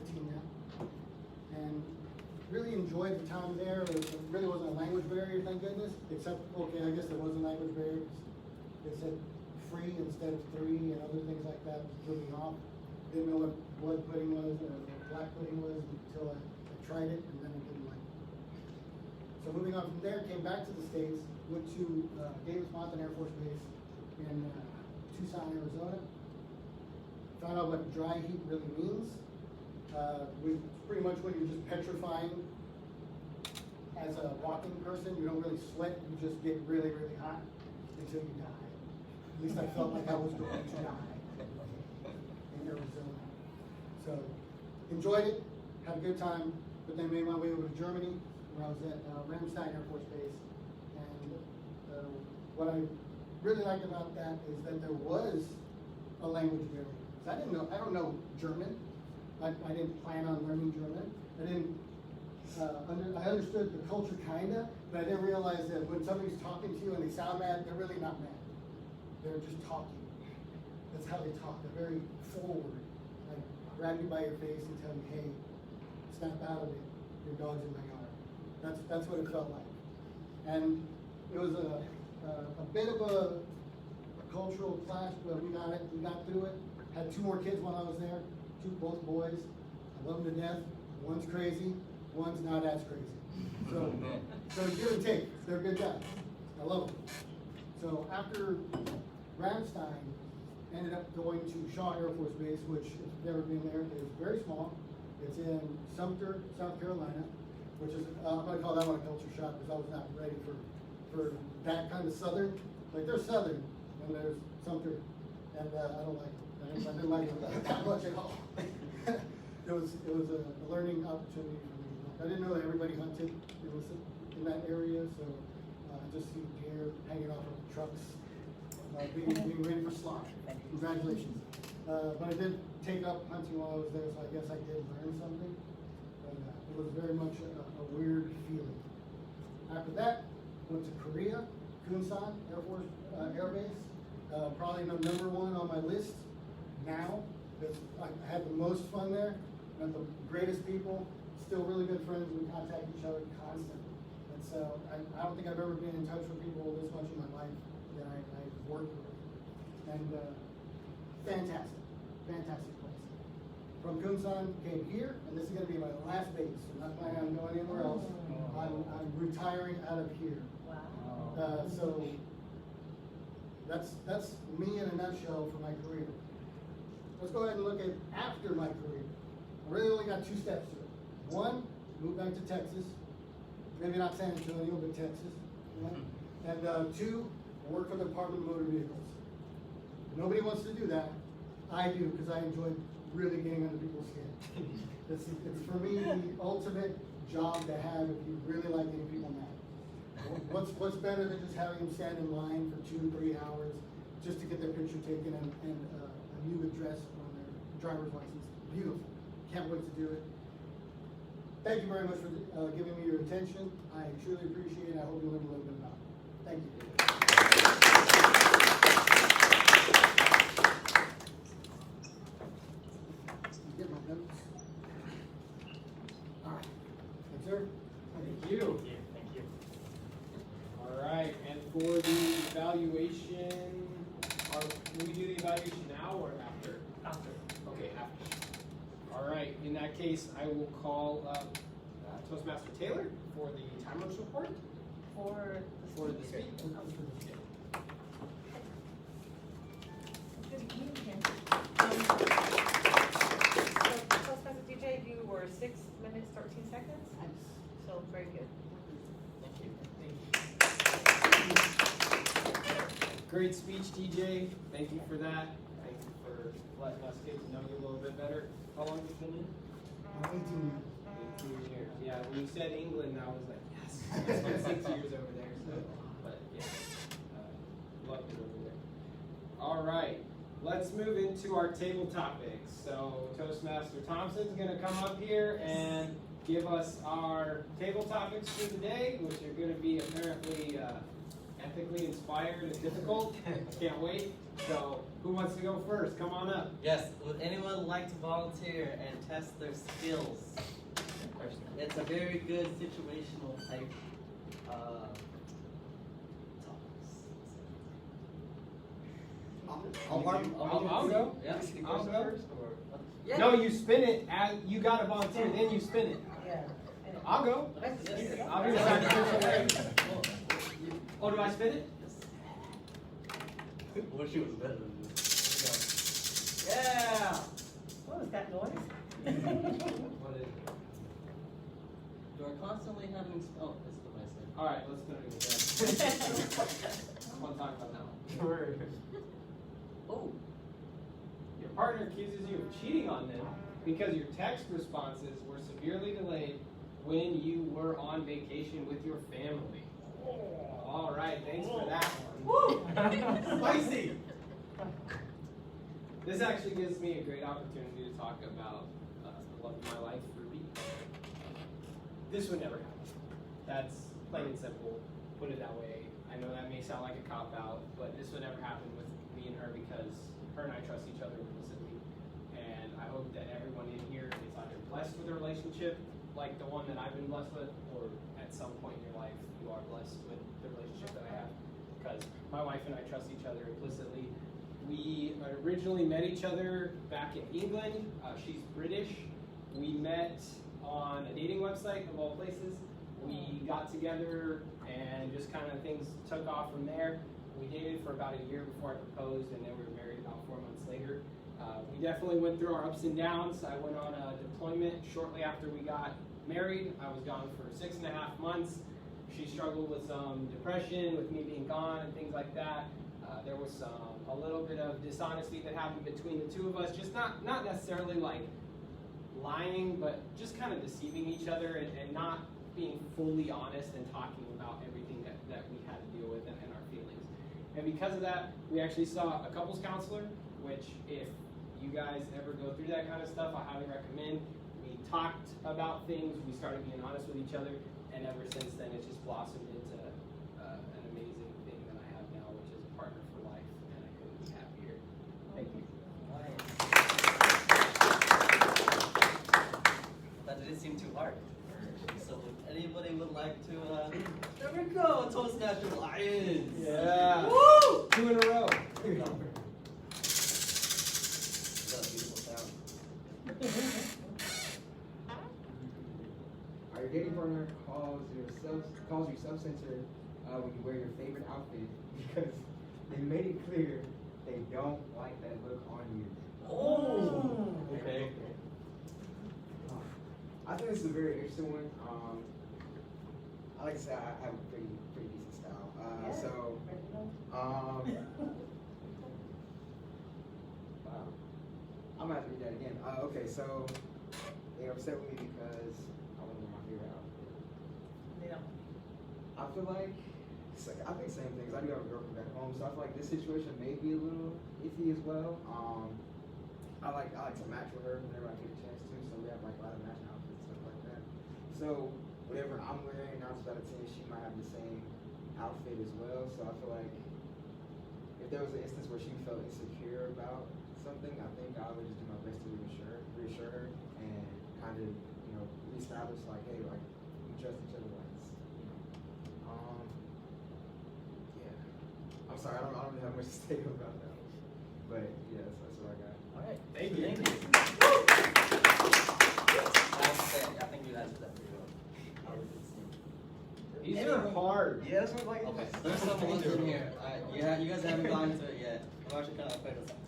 15 now. And really enjoyed the time there. It really wasn't a language barrier, thank goodness. Except, okay, I guess there was a language barrier. They said free instead of 3 and other things like that threw me off. Didn't know what blood pudding was or what black pudding was until I tried it, and then I didn't like it. So moving on from there, came back to the States, went to Davis-Monthan Air Force Base in Tucson, Arizona. Found out what dry heat really means. Pretty much when you're just petrifying as a walking person, you don't really sweat, you just get really, really hot until you die. At least I felt like I was going to die in Arizona. So, enjoyed it, had a good time, but then made my way over to Germany, where I was at Ramstein Air Force Base. And what I really liked about that is that there was a language barrier. I don't know German. I didn't plan on learning German. I understood the culture kinda, but I didn't realize that when somebody's talking to you and they sound mad, they're really not mad. They're just talking. That's how they talk. They're very forward. Like grab you by your face and tell you, hey, snap out of it. Your dog's in my yard. That's what it felt like. And it was a bit of a cultural clash, but we got it. We got through it. Had 2 more kids while I was there. Both boys. I love them to death. One's crazy, one's not as crazy. So give and take. They're good guys. I love them. So after Ramstein, ended up going to Shaw Air Force Base, which if you've never been there, is very small. It's in Sumter, South Carolina, which is, I'm going to call that one a culture shock because I was not ready for that kind of southern. Like there's southern and there's Sumter, and I don't like it. I didn't like it that much at all. It was a learning opportunity for me. I didn't know that everybody hunted in that area, so I just see deer hanging off of trucks, being ready for slaughter. Congratulations. But I did take up hunting while I was there, so I guess I did learn something. But it was very much a weird feeling. After that, went to Korea, Kunsan Air Force Air Base. Probably number 1 on my list now. I had the most fun there. Met the greatest people. Still really good friends. We contact each other constantly. And so I don't think I've ever been in touch with people this much in my life that I've worked with. And fantastic place. From Kunsan, came here, and this is going to be my last base. I'm not planning on going anywhere else. I'm retiring out of here. Wow. So that's me in a nutshell for my career. Let's go ahead and look at after my career. I really only got 2 steps to it. 1, move back to Texas. Maybe not San Antonio, but Texas. Right? And 2, work for the Department of Motor Vehicles. Nobody wants to do that. I do, because I enjoy really getting under people's skin. It's for me the ultimate job to have if you really like getting people mad. What's better than just having them stand in line for 2-3 hours just to get their picture taken and a new address on their driver's license? Beautiful. Can't wait to do it. Thank you very much for giving me your attention. I truly appreciate it. I hope you learned a little bit about it. Thank you. Get my notes. All right. Yes, sir. Thank you. Thank you. All right, and for the evaluation, will we do the evaluation now or after? After. Okay, after. All right, in that case, I will call up Toastmaster Taylor for the timers report. For the speaker. Good evening. So Toastmaster DJ, you were 6 minutes, 13 seconds. Nice. So very good. Thank you. Great speech, DJ. Thank you for that. Thank you for letting us get to know you a little bit better. How long have you been in? 18 years. Yeah, when you said England, I was like, yes. I spent 6 years over there. So, but yeah, loved it over there. All right, let's move into our table topics. So Toastmaster Thompson's going to come up here and give us our table topics for the day, which are going to be apparently ethically inspired and difficult. Can't wait. So, who wants to go first? Come on up. Yes, would anyone like to volunteer and test their skills? It's a very good situational type I'll go. Yeah. I'll go. Yeah. No, you spin it. You got to volunteer, then you spin it. Yeah. I'll go. I'll be the sacrificial lamb. Oh, do I spin it? Wish it was better than this. Yeah! What was that noise? What is it? You are constantly having. Oh, that's what I said. All right, let's spin it again. I want to talk about that one. Oh. Your partner accuses you of cheating on them because your text responses were severely delayed when you were on vacation with your family. All right, thanks for that one. Spicy! This actually gives me a great opportunity to talk about the love of my life, Ruby. This would never happen. That's plain and simple. Put it that way. I know that may sound like a cop-out, but this would never happen with me and her because her and I trust each other implicitly. And I hope that everyone in here is either blessed with a relationship like the one that I've been blessed with, or at some point in your life you are blessed with the relationship that I have. Because my wife and I trust each other implicitly. We originally met each other back in England. She's British. We met on a dating website of all places. We got together and just kind of things took off from there. We dated for about a year before I proposed, and then we were married about 4 months later. We definitely went through our ups and downs. I went on a deployment shortly after we got married. I was gone for 6.5 months. She struggled with some depression, with me being gone and things like that. There was a little bit of dishonesty that happened between the two of us, just not necessarily like lying, but just kind of deceiving each other and not being fully honest and talking about everything that we had to deal with and our feelings. And because of that, we actually saw a couples counselor, which if you guys ever go through that kind of stuff, I highly recommend. We talked about things, we started being honest with each other, and ever since then it's just blossomed into an amazing thing that I have now, which is a partner for life, and I couldn't be happier. Thank you. That didn't seem too hard. So if anybody would like to, there we go, Toastmasters Lions! Yeah. Woo! 2 in a row. That's a beautiful sound. Your dating partner calls you self-centered when you wear your favorite outfit because they made it clear they don't like that look on you. Oh! Okay. I think this is a very interesting one. I like to say I have a pretty decent style. Wow. I'm gonna have to read that again. Okay, so they upset with me because I want to wear my favorite outfit. Yeah. I feel like, I think same things. I do have a girlfriend back home, so I feel like this situation may be a little iffy as well. I like to match with her whenever I get a chance to, so we have like a lot of matching outfits, stuff like that. So whatever I'm wearing, 9 out of 10, she might have the same outfit as well. So I feel like if there was an instance where she felt insecure about something, I think I would just do my best to reassure her and kind of, reestablish like, hey, like we trust each other, like, yeah. I'm sorry, I don't really have much to say about that one, but yeah, that's what I got. All right. Thank you. Thank you. I think you answered that pretty well. These are hard. Yeah, that's what like. Okay, there's some ones in here. You guys haven't gone to it yet. I'm actually kind of afraid of some.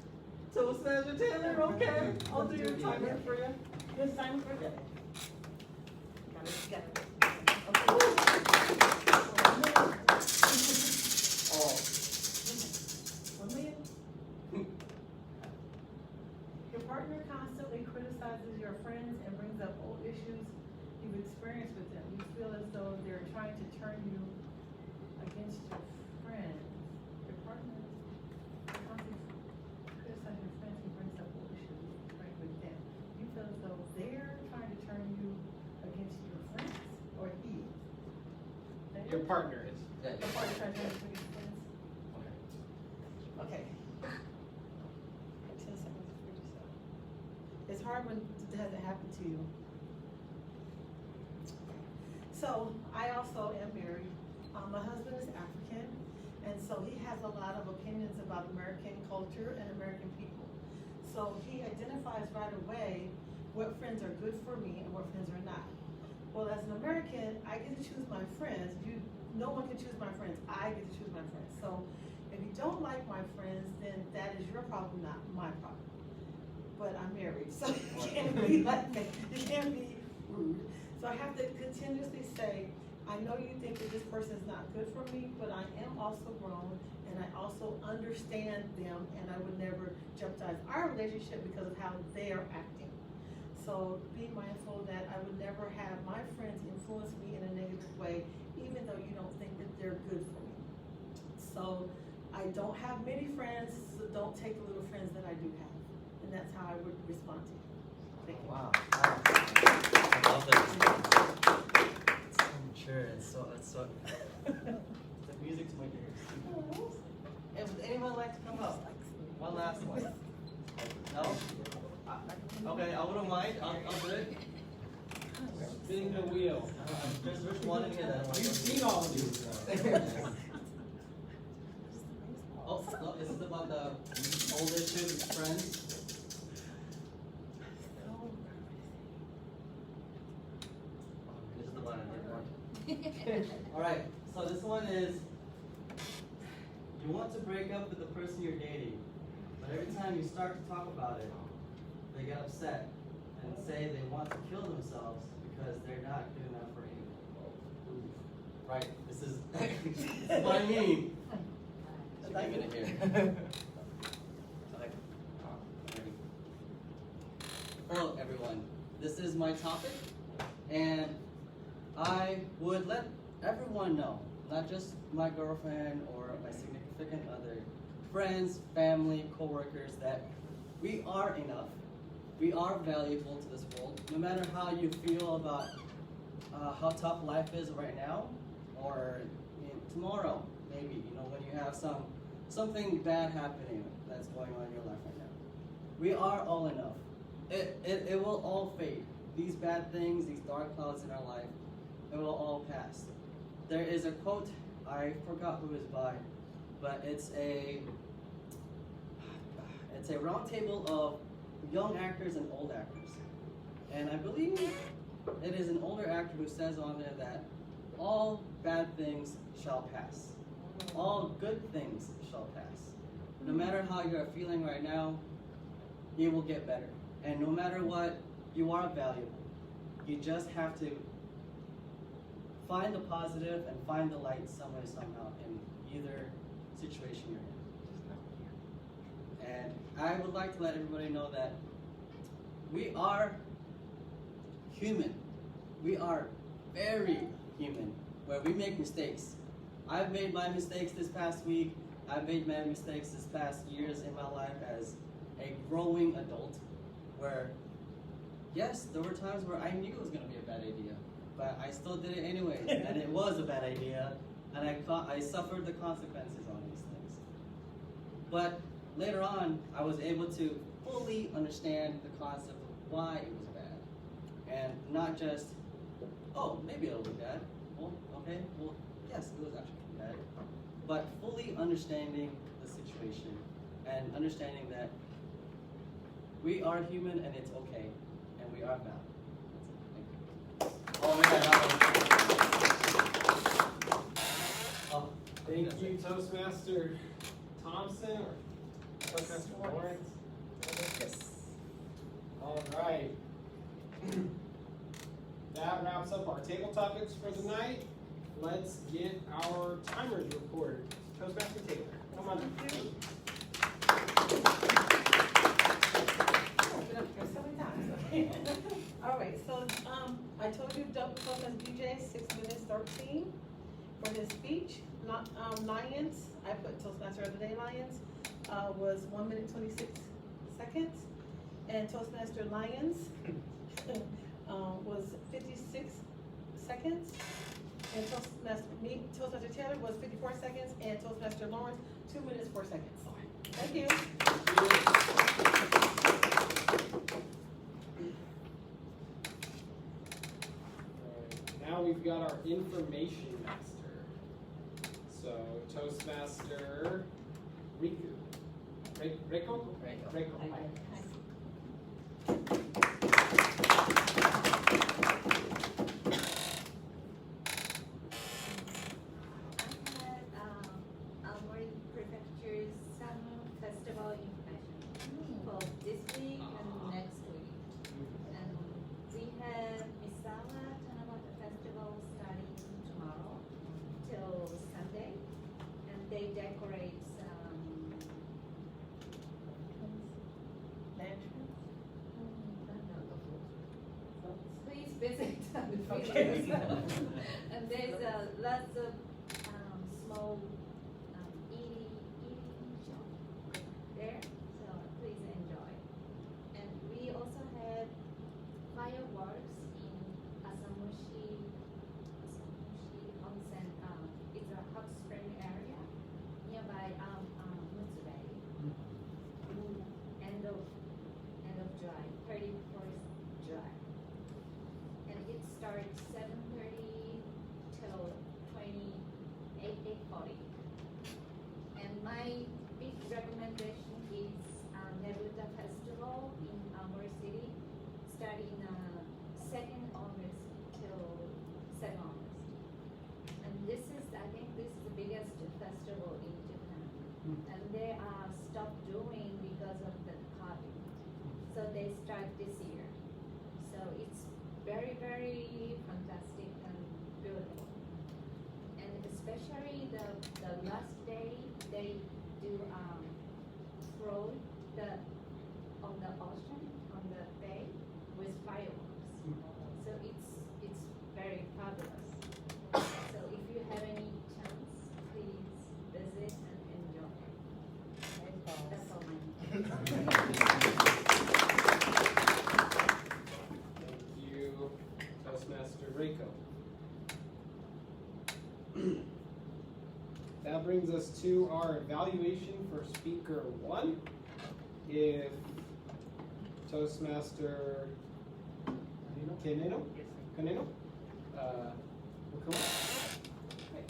Toastmaster Taylor, okay. I'll do your timer for you. This time for Yeah. Got it together. Oh. 1 million? Your partner constantly criticizes your friends and brings up old issues you've experienced with them. You feel as though they're trying to turn you against your friends. Your partner constantly criticizes your friends and brings up old issues with them. You feel as though they're trying to turn you against your friends, or he? Your partner is. Yeah. Your partner trying to turn you against your hasn't happened to you. So I also am married. My husband is African, and so he has a lot of opinions about American culture and American people. So he identifies right away what friends are good for me and what friends are not. Well, as an American, I get to choose my friends. No one can choose my friends. I get to choose my friends. So if you don't like my friends, then that is your problem, not my problem. But I'm married, so you can't be like that. You can't be rude. So I have to continuously say, I know you think that this person is not good for me, but I am also grown, and I also understand them, and I would never jeopardize our relationship because of how they are acting. So be mindful that I would never have my friends influence me in a negative way, even though you don't think that they're good for me. So I don't have many friends, so don't take the little friends that I do have. And that's how I would respond to you. Thank you. Wow. I love that. It's so mature. It's so. The music to my ears. And would anyone like to come up? One last one. No? Okay, I wouldn't mind. I'll do it. Spin the wheel. There's one in here that I You've seen all of these. Oh, no, this is about the old issues with friends. This is the one I did want. Alright, so this one is, you want to break up with the person you're dating, but every time you start to talk about it, they get upset and say they want to kill themselves because they're not good enough for you. Right, this is, this is what I mean. I'm gonna hear. Hello everyone, this is my topic, and I would let everyone know, not just my girlfriend or my significant other, friends, family, co-workers, that we are enough. We are valuable to this world, no matter how you feel about how tough life is right now, or tomorrow, maybe, when you have something bad happening that's going on in your life right now. We are all enough. It will all fade. These bad things, these dark clouds in our life, it will all pass. There is a quote, I forgot who it's by, but it's a round table of young actors and old actors. And I believe it is an older actor who says on there that all bad things shall pass. All good things shall pass. No matter how you're feeling right now, it will get better. And no matter what, you are valuable. You just have to find the positive and find the light some way, somehow, in either situation you're in. And I would like to let everybody know that we are human. We are very human, where we make mistakes. I've made my mistakes this past week. I've made my mistakes this past years in my life as a growing adult, where, yes, there were times where I knew it was going to be a bad idea, but I still did it anyways, and it was a bad idea, and I suffered the consequences on these things. But later on, I was able to fully understand the concept of why it was bad, and not just, oh, maybe it'll be bad. Well, okay, well, yes, it was actually bad, but fully understanding the situation and understanding that we are human and it's okay, and we are valid. Oh man, oh, Thank you, Toastmaster Thompson or Toastmaster Lawrence. All right. That wraps up our table topics for the night. Let's get our timers recorded. Toastmaster Taylor, come on. So many times. All right, so I told you Toastmaster DJ 6 minutes 13 for his speech. Lions, I put Toastmaster of the Day Lions, was 1 minute 26 seconds, and Toastmaster Lions was 56 seconds, and Toastmaster Taylor was 54 seconds, and Toastmaster Lawrence 2 minutes 4 seconds. Thank you. we've got our information master. So Toastmaster Riku. Reiko? Reiko. Hi. Aomori Prefecture's Summer Festival information for this week and next week. And we have Misawa Tanabata Festival starting tomorrow till Sunday. And they decorate Lanterns? please visit the Okay. videos. And there's lots of small eating shop there, so please enjoy. And we also have fireworks in Asamushi Onsen. It's a hot spring area nearby Mutsubei. End of July, 31st July. And it starts 7:30 till 8:40. And my big recommendation is Nebuta Festival in Aomori City, starting 2nd August till 7th August. And I think this is the biggest festival in Japan. And they are stopped doing because of the COVID. So they start this year. So it's very, very fantastic and beautiful. And especially the last day, they do throw on the ocean, on the bay, with fireworks. So it's very fabulous. So if you have any chance, please visit and enjoy. That's all mine. Thank you, Toastmaster Reiko. That brings us to our evaluation for speaker 1. If Toastmaster Kaneno will come up. Hey.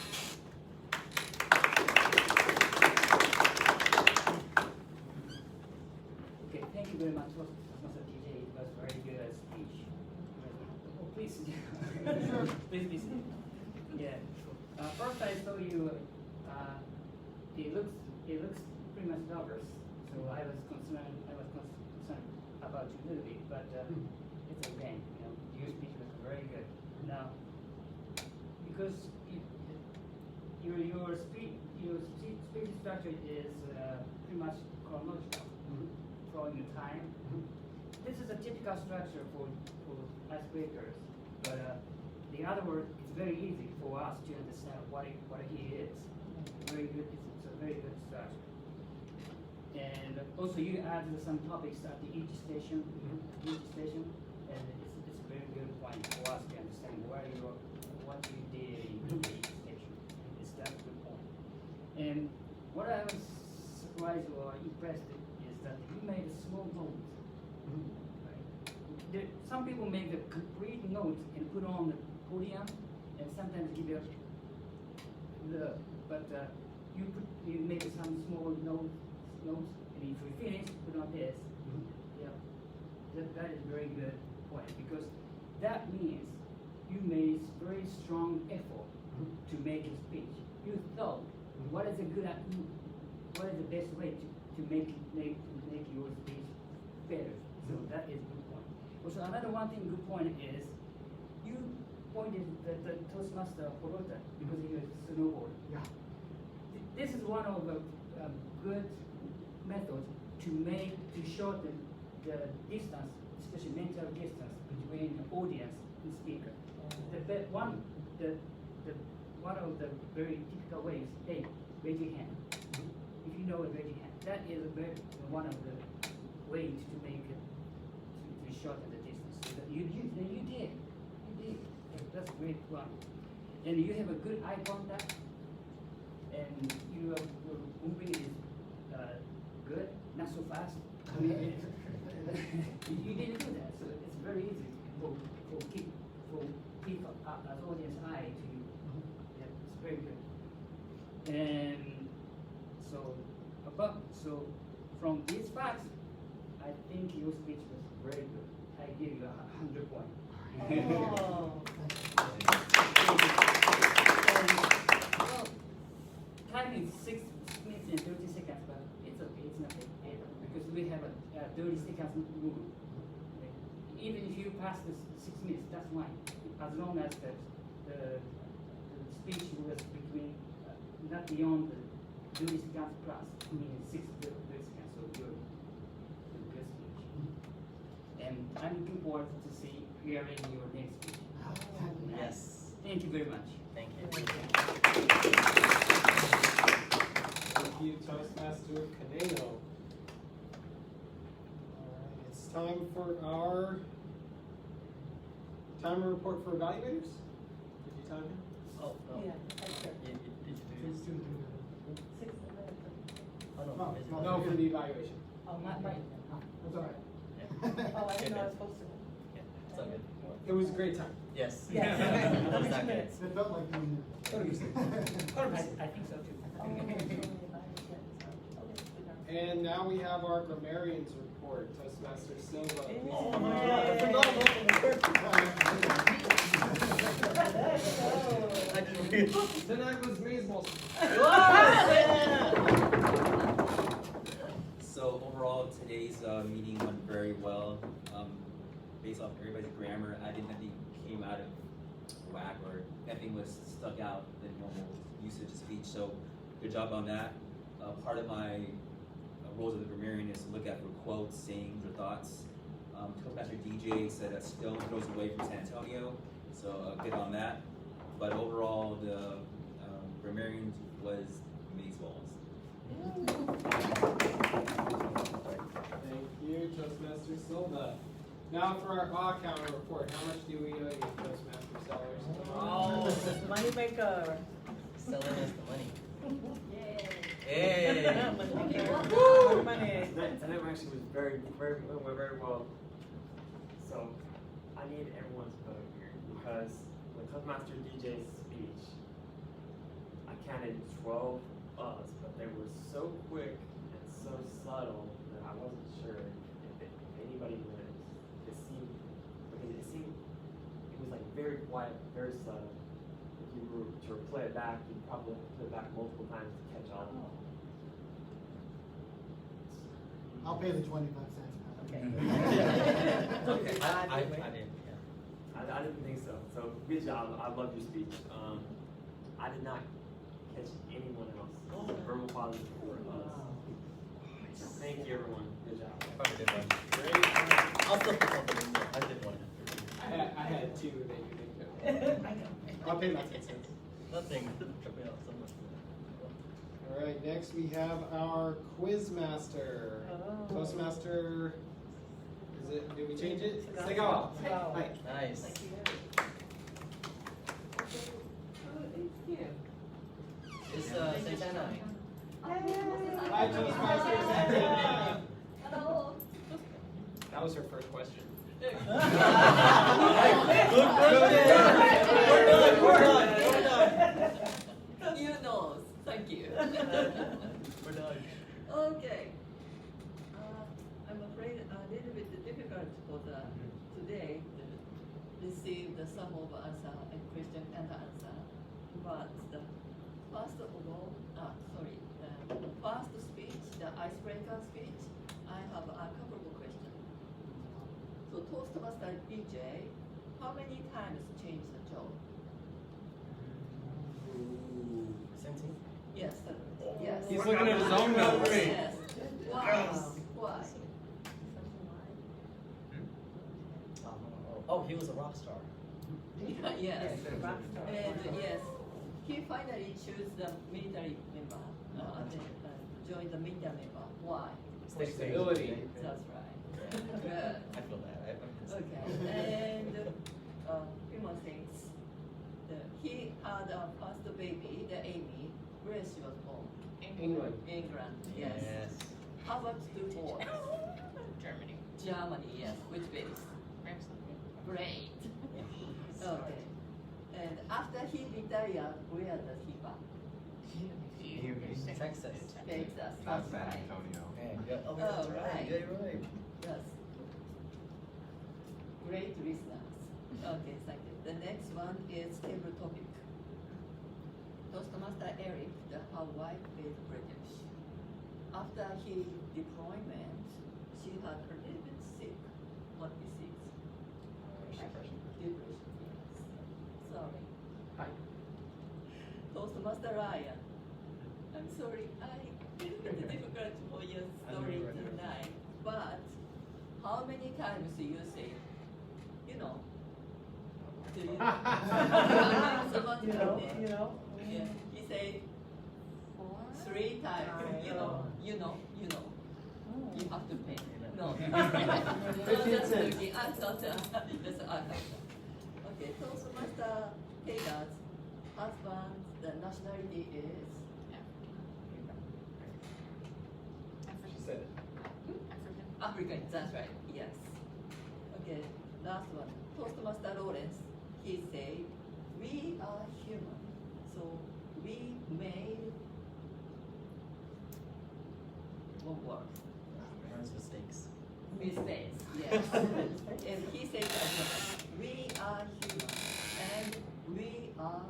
Okay, thank you very much, Toastmaster TJ. It was very good speech. Oh, please. Please. Yeah. First, I saw you. It looks pretty much nervous. So I was concerned about you a little bit, but it's okay. Your speech was very good. Now, because your speech structure is pretty much chronological, following the time. This is a typical structure for icebreakers, but in other words, it's very easy for us to understand what he is. Very good. It's a very good structure. And also, you added some topics at each station, and it's a very good point for us to understand what you did in each station. It's that good point. And what I was surprised or impressed is that you made a small note. Right? Some people make a complete note and put on the podium, and sometimes give you but you make some small notes, and if you finish, put on this. Yeah, that is very good point, because that means you made very strong effort to make a speech. You thought what is the best way to make your speech better. So that is good point. Also, another good point is you pointed the Toastmaster Horota because he was a snowboarder. Yeah. This is one of the good methods to shorten the distance, especially mental distance between the audience and speaker. One of the very typical ways, hey, raise your hand. If you know it, raise your hand. That is one of the ways to make it to shorten the distance. So that you did. That's a great one. And you have a good eye contact, and your moving is good, not so fast. You didn't do that, so it's very easy for people as audience So from these facts, I think your speech was very good. I give you 100 points. Oh. Well, time is 6 minutes and 30 seconds, but it's okay, it's not big deal, because we have a 30 seconds rule. Even if you pass the 6 minutes, that's fine, as long as the speech was between, not beyond the 30 seconds plus, meaning 6 to 30 seconds, so you're a good speech. And I'm looking forward to see hearing your next speech. Yes. Thank you very much. Thank you. Thank you, Toastmaster Kaneo. Alright, it's time for our timer report for evaluators. Did you time him? Oh, no. Yeah, that's good. Did you do? 6 minutes. Oh, no. No, is it- no. No, for the evaluation. Oh, my, That's all right. oh, I didn't know I was supposed to. Yeah, it's all good. It was a great time. Yes. Yes. That was not good. It felt like 2 minutes. I think so too. And now we have our grammarians report. Toastmaster Silva, please. Oh, I forgot about the first I didn't realize. Tonight was baseball. So overall, today's meeting went very well. Based off everybody's grammar, I didn't think came out of whack or nothing was stuck out the normal usage of speech. So good job on that. Part of my roles as a grammarian is to look at for quotes, sayings, or thoughts. Toastmaster DJ said a stone throws away from San Antonio, so good on that. But overall, the grammarian was amazeballs. Thank you, Toastmaster Silva. Now for our counter report. How much do we owe you, Toastmaster Sellers? Oh, money maker. Selling us the money. Yay. Hey. Money maker. Woo! Money. Tonight actually was went very well. So I need everyone's vote here because when Toastmaster DJ's speech, I counted 12 us, but they were so quick and so subtle that I wasn't sure if anybody wins. It was like very quiet, very subtle. If you were to play it back, you'd probably have to play it back multiple times to catch on. I'll pay the 25 cents. Okay. Okay. I didn't. Yeah. I didn't think so. So good job. I love your speech. I did not catch anyone else. Verbal positive for us. Thank you, everyone. Good job. Probably did one. Great. I'll still put something in there. I did one. I had two that you didn't get. I know. I'll pay my 10 cents. Nothing. Took me out so much. All right, next we have our Quizmaster. Oh. Toastmaster, did we change it? Segawa. Segawa. Segawa. Hi. Nice. Thank you. It's Santana. Hi, Toastmaster Santana. Hello. That was her first question. Good question. We're done. You know, thank you. We're done. Okay. I'm afraid a little bit difficult for today to receive some of answer and question and answer. But first of all, the first speech, the icebreaker speech, I have a couple of questions. So Toastmaster DJ, how many times change the job? Sensing? Yes, sir. Yes. He's looking at his own notes. Yes. Why? Why? Oh, he was a rock star. Yes. And yes, he finally chose the military member, join the military member. Why? For stability. That's right. Good. I feel that. Okay. And few more things. He had a first baby, the Amy. Where she was born? England. England. Yes. How about two boys? Germany. Yes. Which base? Great. Okay. And after he retired, where does he back? Texas. Texas, Not that's San right. Antonio. Oh, Oh, right. Yeah, you're right. Yes. Great listeners. Okay, thank you. The next one is table topic. Toastmaster Eric, the Hawaii based British. After his deployment, she had a little bit sick. What disease? Depression, yes. Sorry. Hi. Toastmaster Ryan. I'm sorry, I little bit difficult for your story tonight, but how many times do you say, you know? Do you someone You know, you know. Yeah, he said 3 times, you know. You have to pay. No. 15 cents. I thought yes, I thought. Okay, Toastmaster Taylor's husband, the nationality is She said it. African, that's right, yes. Okay, last one. Toastmaster Lawrence, he said, we are human, so we made one word. Mistakes. Mistakes, yes. And he said as well, we are human, and we are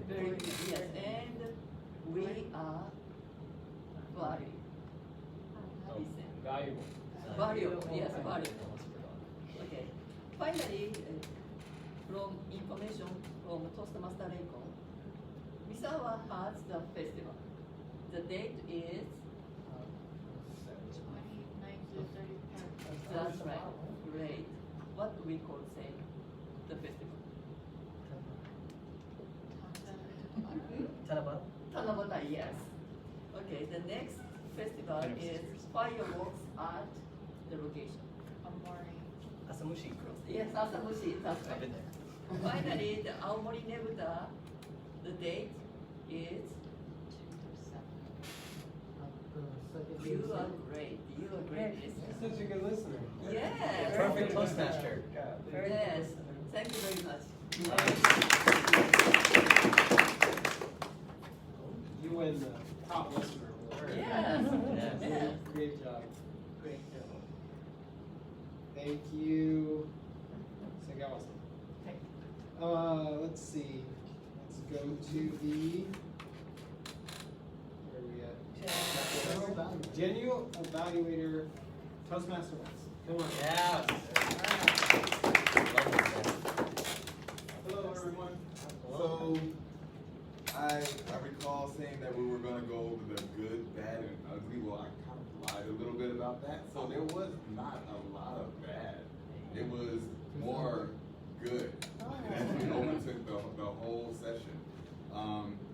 very, yes, and we are valuable. How do you say? Valuable. Valuable, yes, valuable. Okay. Finally, from information from Toastmaster Record, Misawa has the festival. The date is, that's right, great. What do we call say the festival? Tanabata, yes. Okay, the next festival is fireworks at the location. Asamushi. Yes, Asamushi, that's I've right. been there. Finally, the Aomori Nebuta, the date is, you are great, you are great listener. Such a good listener. Yes. Perfect Toastmaster. Yes, thank you very much. You win the top listener award. Yes. Yes. Great job. Great job. Thank you. Let's see. Let's go to the. Where are we at? Genuine evaluator, Toastmaster West. Come on. Yes. Hello, everyone. So, I recall saying that we were going to go over the good, bad, and ugly. Well, I kind of lied a little bit about that. So there was not a lot of bad. It was more good as we overtook the whole session.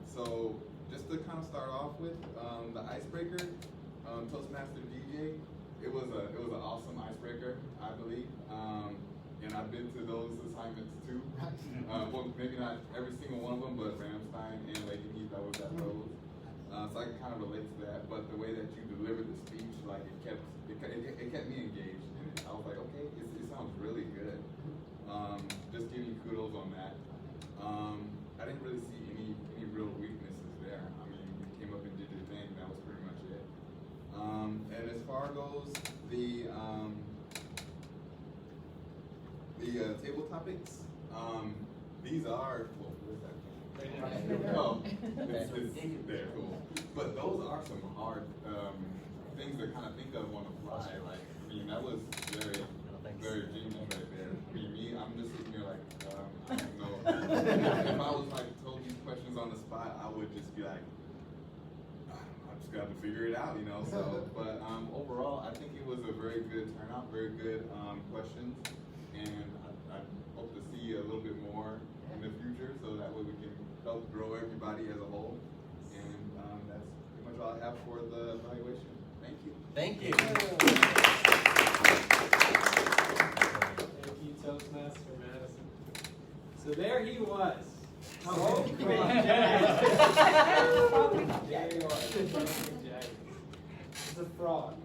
So just to kind of start off with the icebreaker, Toastmaster DJ, it was an awesome icebreaker, I believe. And I've been to those assignments too. Well, maybe not every single one of them, but Ramstein and Lady Heath, I was at those. So I can kind of relate to that. But the way that you delivered the speech, like it kept me engaged. And I was like, okay, it sounds really good. Just give you kudos on that. I didn't really see any real weaknesses there. I mean, you came up and did your thing. That was pretty much it. And as far goes the table topics, these are, well, where's that? Oh, it's there, cool. But those are some hard things to kind of think of on the fly. Like, I mean, that was very genius right there. I mean, me, I'm just sitting here like, I don't know. If I was like told these questions on the spot, I would just be like, I just got to figure it out, you know. So, but overall, I think it was a very good turnout, very good questions, and I hope to see a little bit more in the future, so that way we can help grow everybody as a whole. And that's pretty much all I have for the evaluation. Thank you. Thank you. Thank you, Toastmaster Madison. So there he was. Oh, There he was. He's a fraud.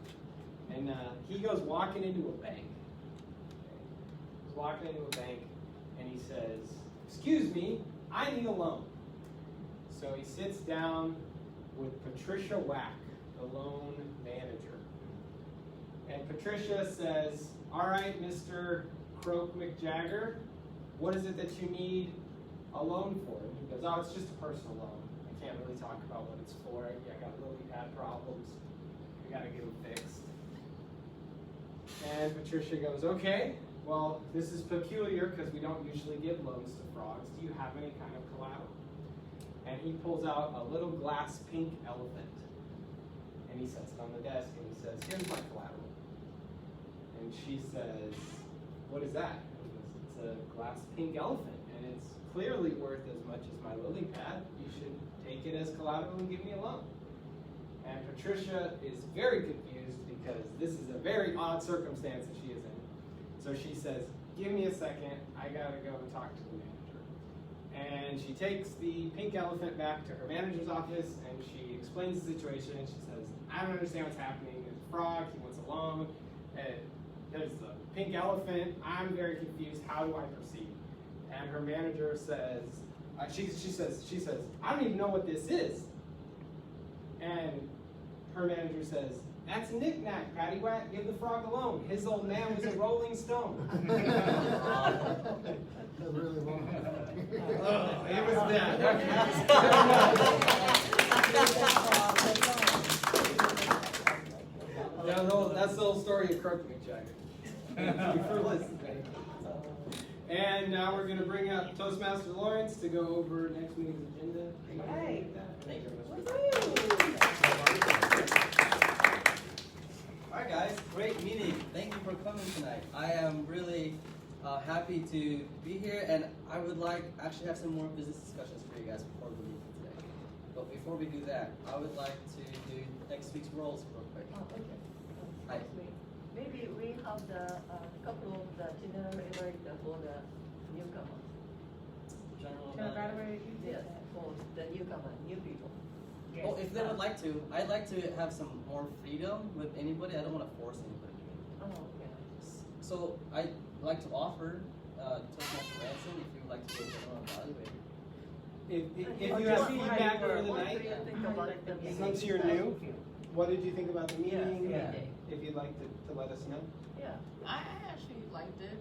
And he goes walking into a bank. He's walking into a bank and he says, "Excuse me, I need a loan." So he sits down with Patricia Wack, the loan manager. And Patricia says, all right, Mr. Croak McJagger, what is it that you need a loan for? And he goes, oh, it's just a personal loan. I can't really talk about what it's for. I got lily pad problems. I gotta get them fixed. And Patricia goes, okay, well, this is peculiar because we don't usually give loans to frogs. Do you have any kind of collateral? And he pulls out a little glass pink elephant. And he sets it on the desk and he says, here's my collateral. And she says, what is that? And he goes, it's a glass pink elephant. And it's clearly worth as much as my lily pad. You should take it as collateral and give me a loan. And Patricia is very confused because this is a very odd circumstance that she is in. So she says, give me a second, I gotta go and talk to the manager. And she takes the pink elephant back to her manager's office and she explains the situation and she says, I don't understand what's happening. There's a frog, he wants a loan, and there's a pink elephant, I'm very confused, how do I proceed? And her manager says, she says, I don't even know what this is. And her manager says, that's a knick-knack, paddywhack, give the frog a loan. His old man was a rolling stone. That's really long. Oh, it was that. That's the whole story of Croak McJagger. Thank you for listening. And now we're going to bring up Toastmaster Lawrence to go over next meeting's agenda. Hey. Thank you very much. Alright guys, great meeting. Thank you for coming tonight. I am really happy to be here and I would like actually have some more business discussions for you guys before we leave today. But before we do that, I would like to do next week's roles real quick. Oh, okay. Hi. Maybe we have the couple of the general evaluator for the newcomer. General Can I evaluator. evaluate you? Yes, for the newcomer, new people. Oh, if they would like to, I'd like to have some more freedom with anybody. I don't want to force anybody to do it. Oh, okay. So I'd like to offer Toastmaster Ransom if you would like to be a general evaluator. If Or you just have see how feedback you over work. the What night, do you think about the meeting? since you're new, what did you think about the meeting? Yeah. If you'd like to let us know. Yeah. I actually liked it.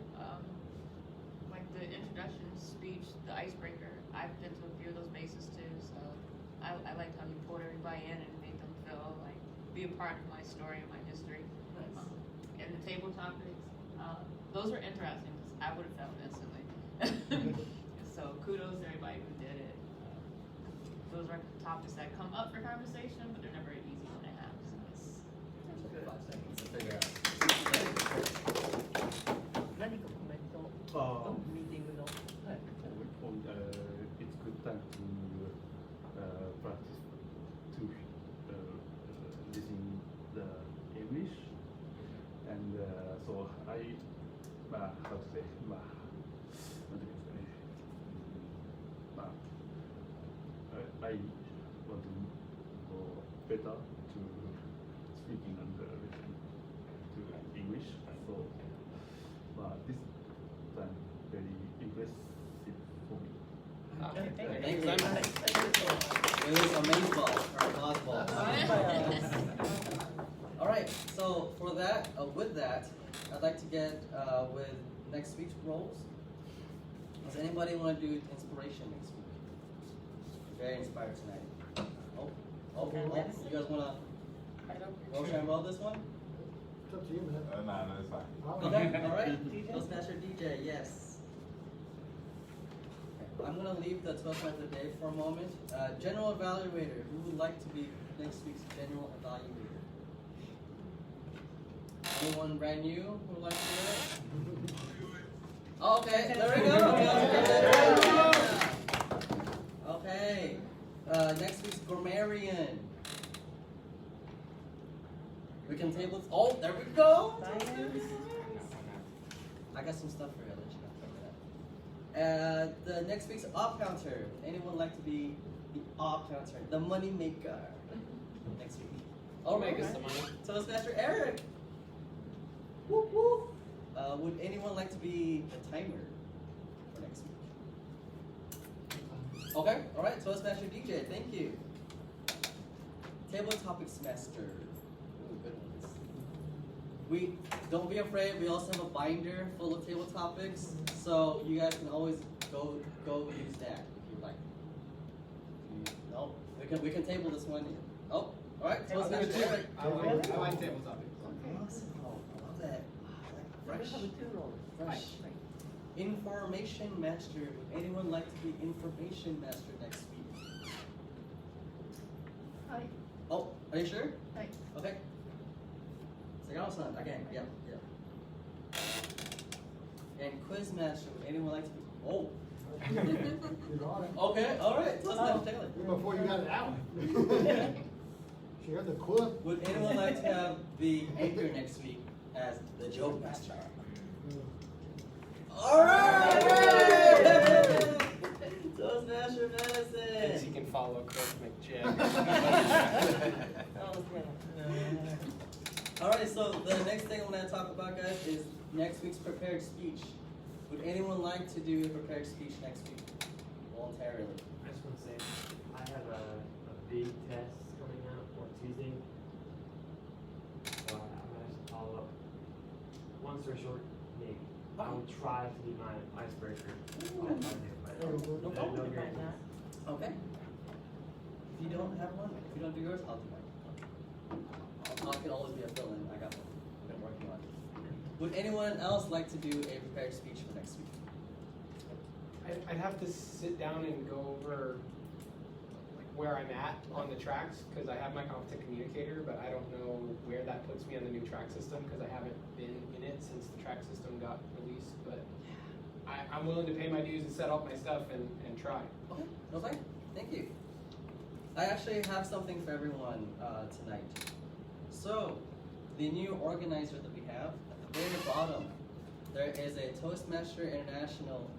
Like the introduction speech, the icebreaker. I've been to a few of those bases too, so I liked how you pulled everybody in and made them feel like be a part of my story and my history. Nice. And the table topics, those were interesting because I would have felt instantly. So kudos to everybody who did it. Those are topics that come up for conversation, but they're never an easy one to have. So it's 5 seconds to figure out. 何かコメント、ミーティングの。はい。It's good time to practice to listen the English, and so I, how to say, I want to go better to speaking and listening to English. So this time very impressive for me. Thank you. It was amazeball or amazeballl. All right. So for that, with that, I'd like to get with next week's roles. Does anybody want to do inspiration next week? Very inspired tonight. Oh, you guys want to motion roll this one? It's up to you, man. No, it's fine. Okay, all right. Toastmaster DJ, yes. Okay, I'm gonna leave the Toastmaster Dave for a moment. General evaluator, who would like to be next week's general evaluator? Anyone brand new who would like to do it? Oh, okay, there we go. Okay, next week's grammarian. We can table. Oh, there we go. I got some stuff for you. I'll let you know. The next week's op counter. Anyone like to be the op counter, the money maker? Next week. I'll make us some money. Toastmaster Eric. Whoop whoop. Would anyone like to be the timer for next week? Okay, alright, Toastmaster DJ, thank you. Table topics master. Ooh, good ones. Don't be afraid, we also have a binder full of table topics, so you guys can always go use that if you like. No, we can table this one. Oh, alright, Toastmaster Eric. I like table topics. Awesome. I love that. Fresh. Two roles. Fresh. Information master. Would anyone like to be information master next week? Hi. Oh, are you sure? Hi. Okay. Sagao-san, again, yeah. And quiz master. Would anyone like to be? Oh. You're on it. Okay, alright. Toastmaster Taylor. Before you got it out. Share the quiz. Would anyone like to have the anchor next week as the joke master? Alright! Toastmaster medicine! Thinks he can follow Coach McJim. Alright, so the next thing I'm going to talk about, guys, is next week's prepared speech. Would anyone like to do a prepared speech next week? Voluntarily. I just want to say, I have a big test coming out on Tuesday. So I'm gonna just follow up. Long story short, maybe. I will try to do my icebreaker. I'll try to do it, but No problem. no guarantees. Okay. If you don't have one, if you don't do yours, I'll do mine. I can always be a fill-in. I got one. I've been working on it. Would anyone else like to do a prepared speech for next week? I'd have to sit down and go over like where I'm at on the tracks because I have my competent communicator, but I don't know where that puts me on the new track system because I haven't been in it since the track system got released. But I'm willing to pay my dues and set up my stuff and try. Okay. Okay. Thank you. I actually have something for everyone tonight. So, the new organizer that we have, at the very bottom, there is a Toastmaster International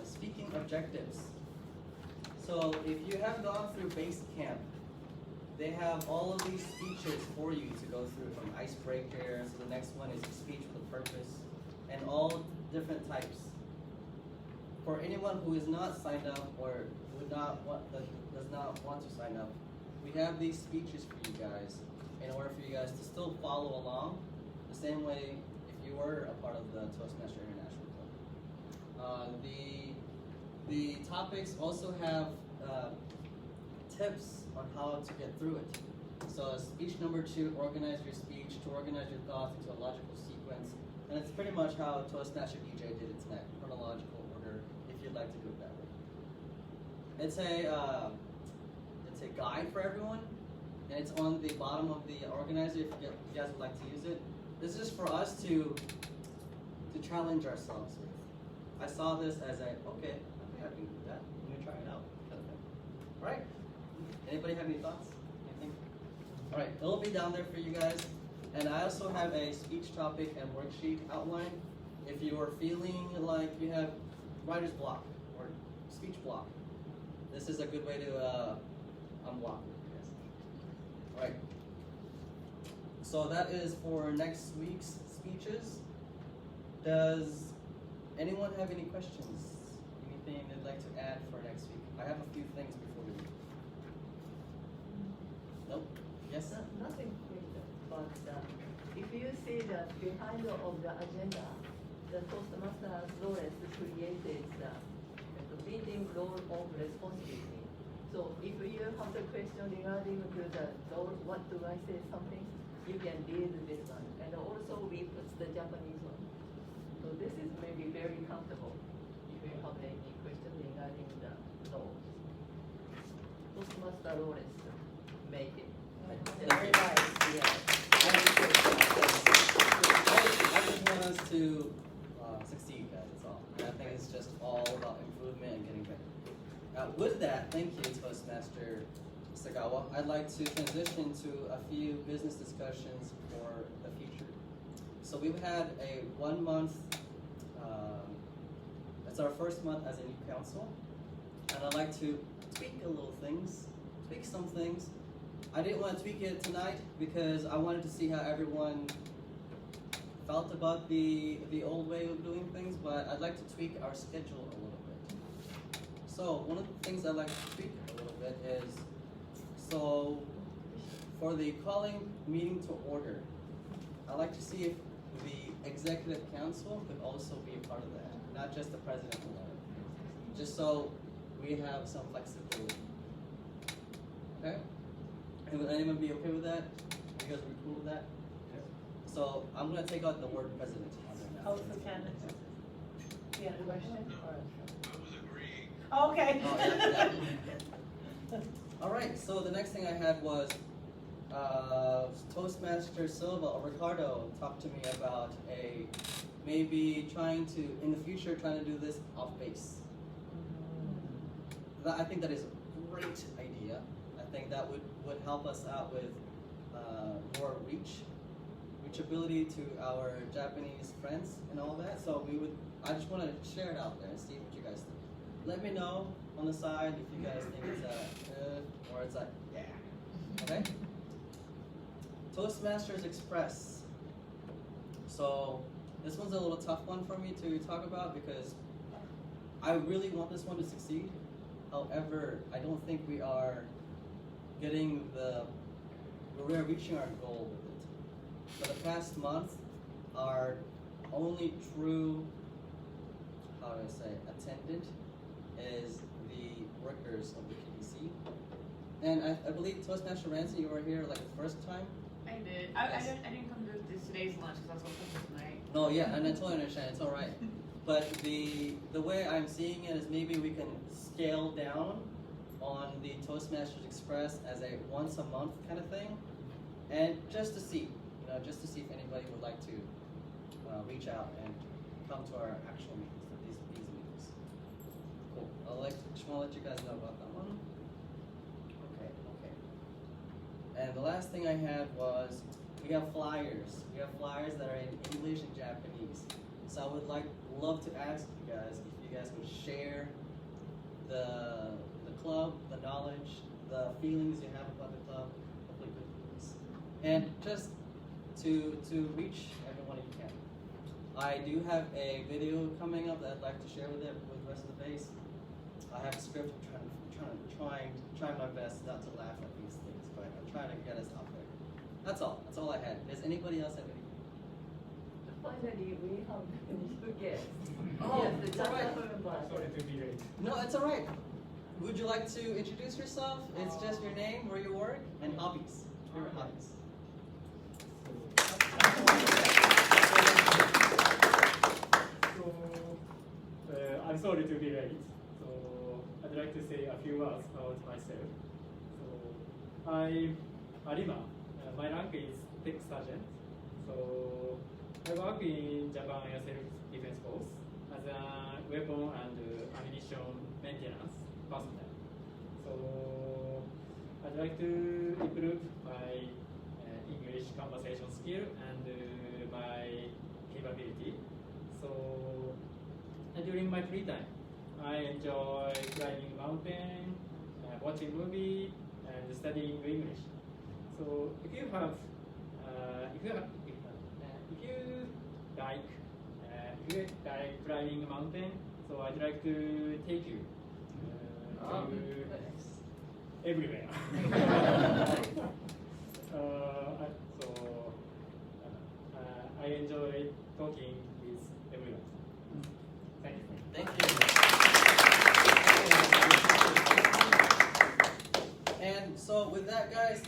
speaking objectives. So, if you have gone through base camp, they have all of these speeches for you to go through from Icebreaker, so the next one is a speech with a purpose, and all different types. For anyone who is not signed up or does not want to sign up, we have these speeches for you guys in order for you guys to still follow along the same way if you were a part of the Toastmaster International Club. The topics also have tips on how to get through it. So speech number 2, organize your speech, to organize your thoughts into a logical sequence. And it's pretty much how Toastmaster DJ did it tonight, chronological order, if you'd like to do it that way. It's a guide for everyone, and it's on the bottom of the organizer if you guys would like to use it. This is for us to challenge ourselves with. I saw this as I can do that. Let me try it out. Alright. Anybody have any thoughts? Anything? Alright, it'll be down there for you guys. And I also have a speech topic and worksheet outline. If you are feeling like you have writer's block or speech block, this is a good way to unblock it, I guess. Alright. So that is for next week's speeches. Does anyone have any questions? Anything they'd like to add for next week? I have a few things before we leave. Nope? Yes? Nothing quick, but if you see the behind of the agenda, the Toastmasters Lawrence created the meeting role of responsibility. So if you have the question regarding to the role, what do I say something, you can read this one. And also we put the Japanese one. So this is maybe very comfortable if you have any question regarding the law. Toastmaster Lawrence make it. Very nice, yeah. I just want us to succeed, guys, that's all. And I think it's just all about improvement and getting better. With that, thank you, Toastmaster Sagawa. I'd like to transition to a few business discussions for the future. So we've had a 1 month, it's our first month as a new council, and I'd like to tweak some things. I didn't want to tweak it tonight because I wanted to see how everyone felt about the old way of doing things, but I'd like to tweak our schedule a little bit. So one of the things I'd like to tweak a little bit is, so for the calling meeting to order, I'd like to see if the executive council could also be a part of that, not just the president alone. Just so we have some flexibility. Okay? And would anyone be okay with that? You guys be cool with that? So I'm gonna take out the word president on there now. Oh, so Candace, you had a question? Oh, okay. Oh, yeah. All right, so the next thing I had was Toastmaster Silva or Ricardo talked to me about maybe trying to, in the future, trying to do this off base. I think that is a great idea. I think that would help us out with more reachability to our Japanese friends and all that. So I just want to share it out there and see what you guys think. Let me know on the side if you guys think it's or it's like, yeah. Okay? Toastmasters Express. So this one's a little tough one for me to talk about because I really want this one to succeed. However, I don't think we are we're reaching our goal with it. For the past month, our only true, how do I say, attendant is the workers of the PDC. And I believe Toastmaster Ransom, you were here like the first time? I did. I didn't come to today's lunch because I was hoping tonight. No, yeah, and I totally understand. It's all right. But the way I'm seeing it is maybe we can scale down on the Toastmasters Express as a once a month kind of thing, and just to see if anybody would like to reach out and come to our actual meetings, these meetings. Cool. Just want to let you guys know about that one. Okay. And the last thing I had was we have flyers. We have flyers that are in English and Japanese. So I would love to ask you guys if you guys would share the club, the knowledge, the feelings you have about the club, hopefully good feelings. And just to reach everyone you can. I do have a video coming up that I'd like to share with the rest of the base. I have a script. I'm trying my best not to laugh at these things, but I'm trying to get us out there. That's all. That's all I had. Does anybody else have anything? Finally, we have a new guest. Oh, yes, it's all right. Sorry to be late. No, it's all right. Would you like to introduce yourself? It's just your name, where you work, and hobbies. Favorite hobbies. So, I'm sorry to be late. So, I'd like to say a few words about myself. So, I'm Arima. My rank is Tech Sergeant. So, I work in Japan Air Self-Defense Force as a weapon and ammunition maintenance personnel. So, I'd like to improve my English conversation skill and my capability. So, during my free time, I enjoy climbing mountain, watching movie, and studying English. So, if you like climbing a mountain, so I'd like to take you to everywhere. I enjoy talking with everyone. Thank you. Thank you. And so with that, guys,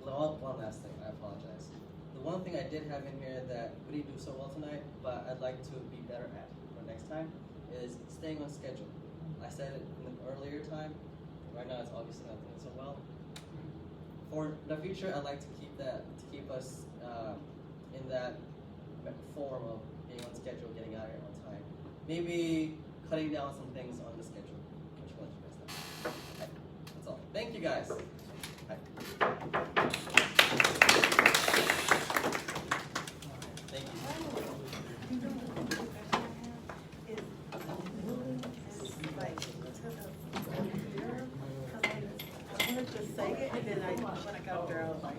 one last thing. I apologize. The one thing I did have in here that we didn't do so well tonight, but I'd like to be better at for next time, is staying on schedule. I said it in the earlier time. Right now, it's obviously not doing so well. For the future, I'd like to keep us in that form of being on schedule, getting out here on time. Maybe cutting down some things on the schedule. Which one you guys know? Okay, that's all. Thank you, guys. Bye. Thank I wanted to say it, and then when I got there, I was like,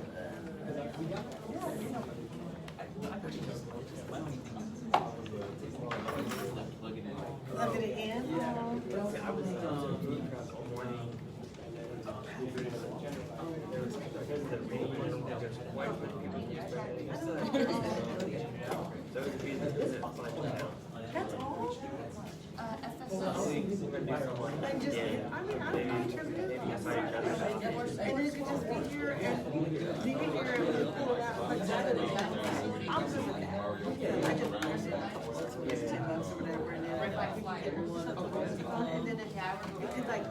Why don't you plug it in? Plug it in? I was all morning, and then there was because of the rain, there was quite a few people. So it would be the visit fun. That's all? FSS. Just, I mean, I'm not sure. And then you can just be here and you can hear it pull it out. Like that. I'm good with that. I just understand. It's $10 or whatever, and then Right by the flyer. and then it could like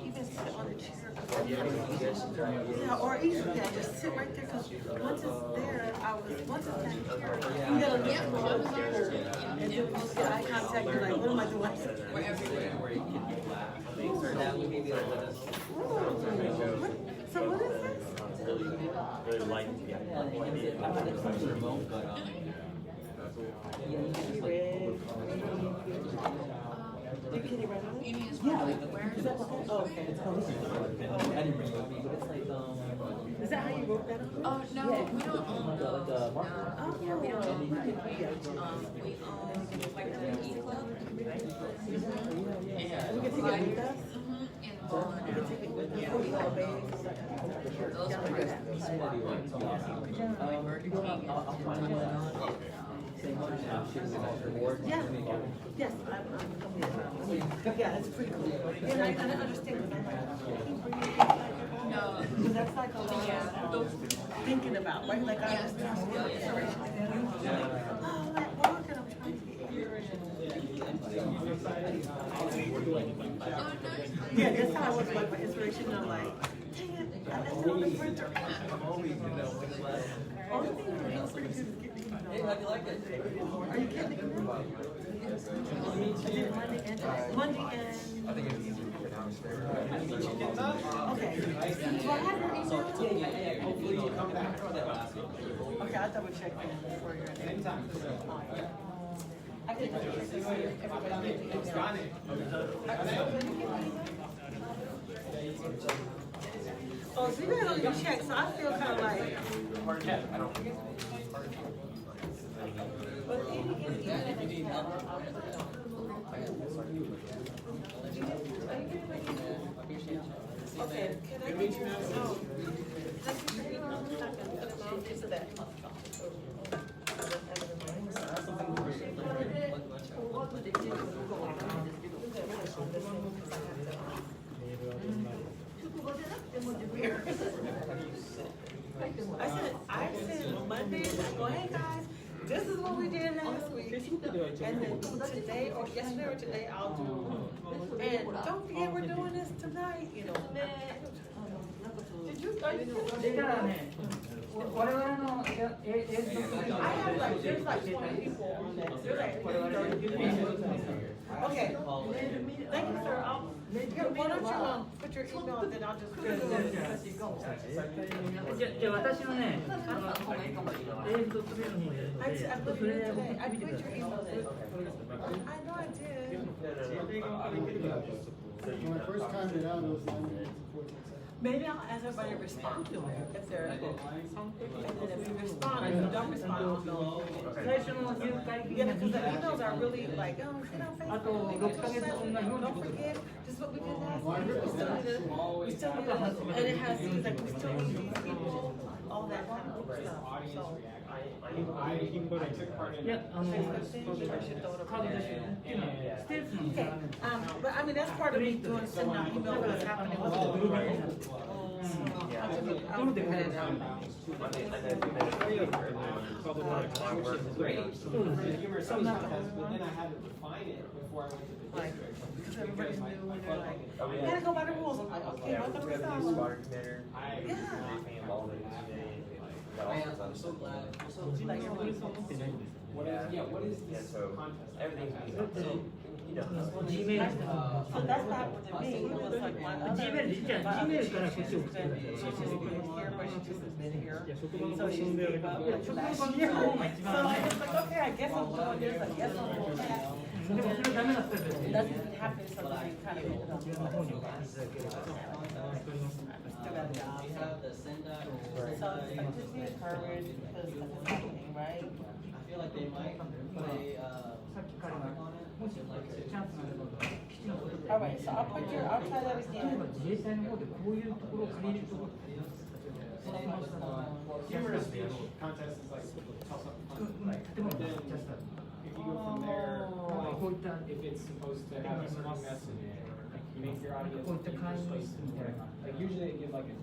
even sit on a chair. Yeah, or easily I just sit right there because once it's there, once it's down here, you gotta look Yeah, at well, I was on your screen. and then once you get eye contact, you're like, what am I doing? We're everywhere where you can laugh. So that would be the So what is this? Really light, yeah. It's remote, but You can you write on it? Uni is probably the where. Oh, okay. I didn't bring it with me, but it's like Is that how you wrote that? Oh, no, we don't own those. No, yeah, we don't own that. We own like the E-Club. We can take it with us? And on. We can take it with us. Those are like Burger King. Yeah. Yes, yeah, it's pretty cool. And I understand because I'm like, No. because that's like a lot of thinking about, right? Like I understand. Oh, like walking, I'm trying to get here. Yeah, that's how I was like my inspiration. I'm like, dang it, I left it on the printer. All the things are real pretty good is getting Hey, how do you like it? Are you kidding me? I did Monday and I think it's easier to pronounce there. okay. Do I have your email? yeah. Hopefully you come back. Okay, I'll double check that before you're in. Anytime. I can double check this here. Everybody get the email. Oh, so you gotta only check, so I feel kind of like. I don't think But If you need help. okay, can I get your email? Into that. I said Monday, go, hey guys, this is what we did last week. And then today or yesterday or today I'll do. And don't forget we're doing this tonight, you know. Did you? I have like, there's like 20 people on that. There's like 30 people. Okay. Thank you, sir. Why don't you put your email and then I'll just. I put it in today. I put your email in. I know I did. When I first timed it out, it was 9 minutes and 14 seconds. Maybe I'll ask everybody to respond to it if they're, and then if you respond, if you don't respond, I'll know. Yeah, because the emails are really like, oh, get on Facebook, don't forget, this is what we did last week, we still need it, and it has things like, we still need these people, all that kind of stuff, so. I took part in that. Okay, but I mean, that's part of me doing, sending out email what's happening with the group. I'll do it. Sometimes, but then I had to define it before I went to the district. Because everybody's new and they're like, you gotta go by the rules. I'm like, okay, welcome to the Water commander. Yeah. I'm so glad. What is Yeah, this so contest? everything's So that's not what it means, it was like my other. She's just been here, but she just been here. So she's gave up like last year. So I was like, okay, I guess I'm doing this, I guess I'm doing that. It doesn't happen, so we kind of ended up doing it. Still got a job. We have the send-out. So it's like, just be encouraged because it's happening, right? I feel like they might put a, mark on it. もしチャンスがあれば基地のことで Alright, so I'll put your, I'll try that 例え again. ば自衛隊の方でこういうところを借りるところって例えばそのまましたら Humorous speech contest is like tell something funny. Like, 建物 then のジャスター if you go from there, こういった like, if it's supposed to have a strong message, make your audience こういった会議 persuasive. 室みたいな Like usually they give like a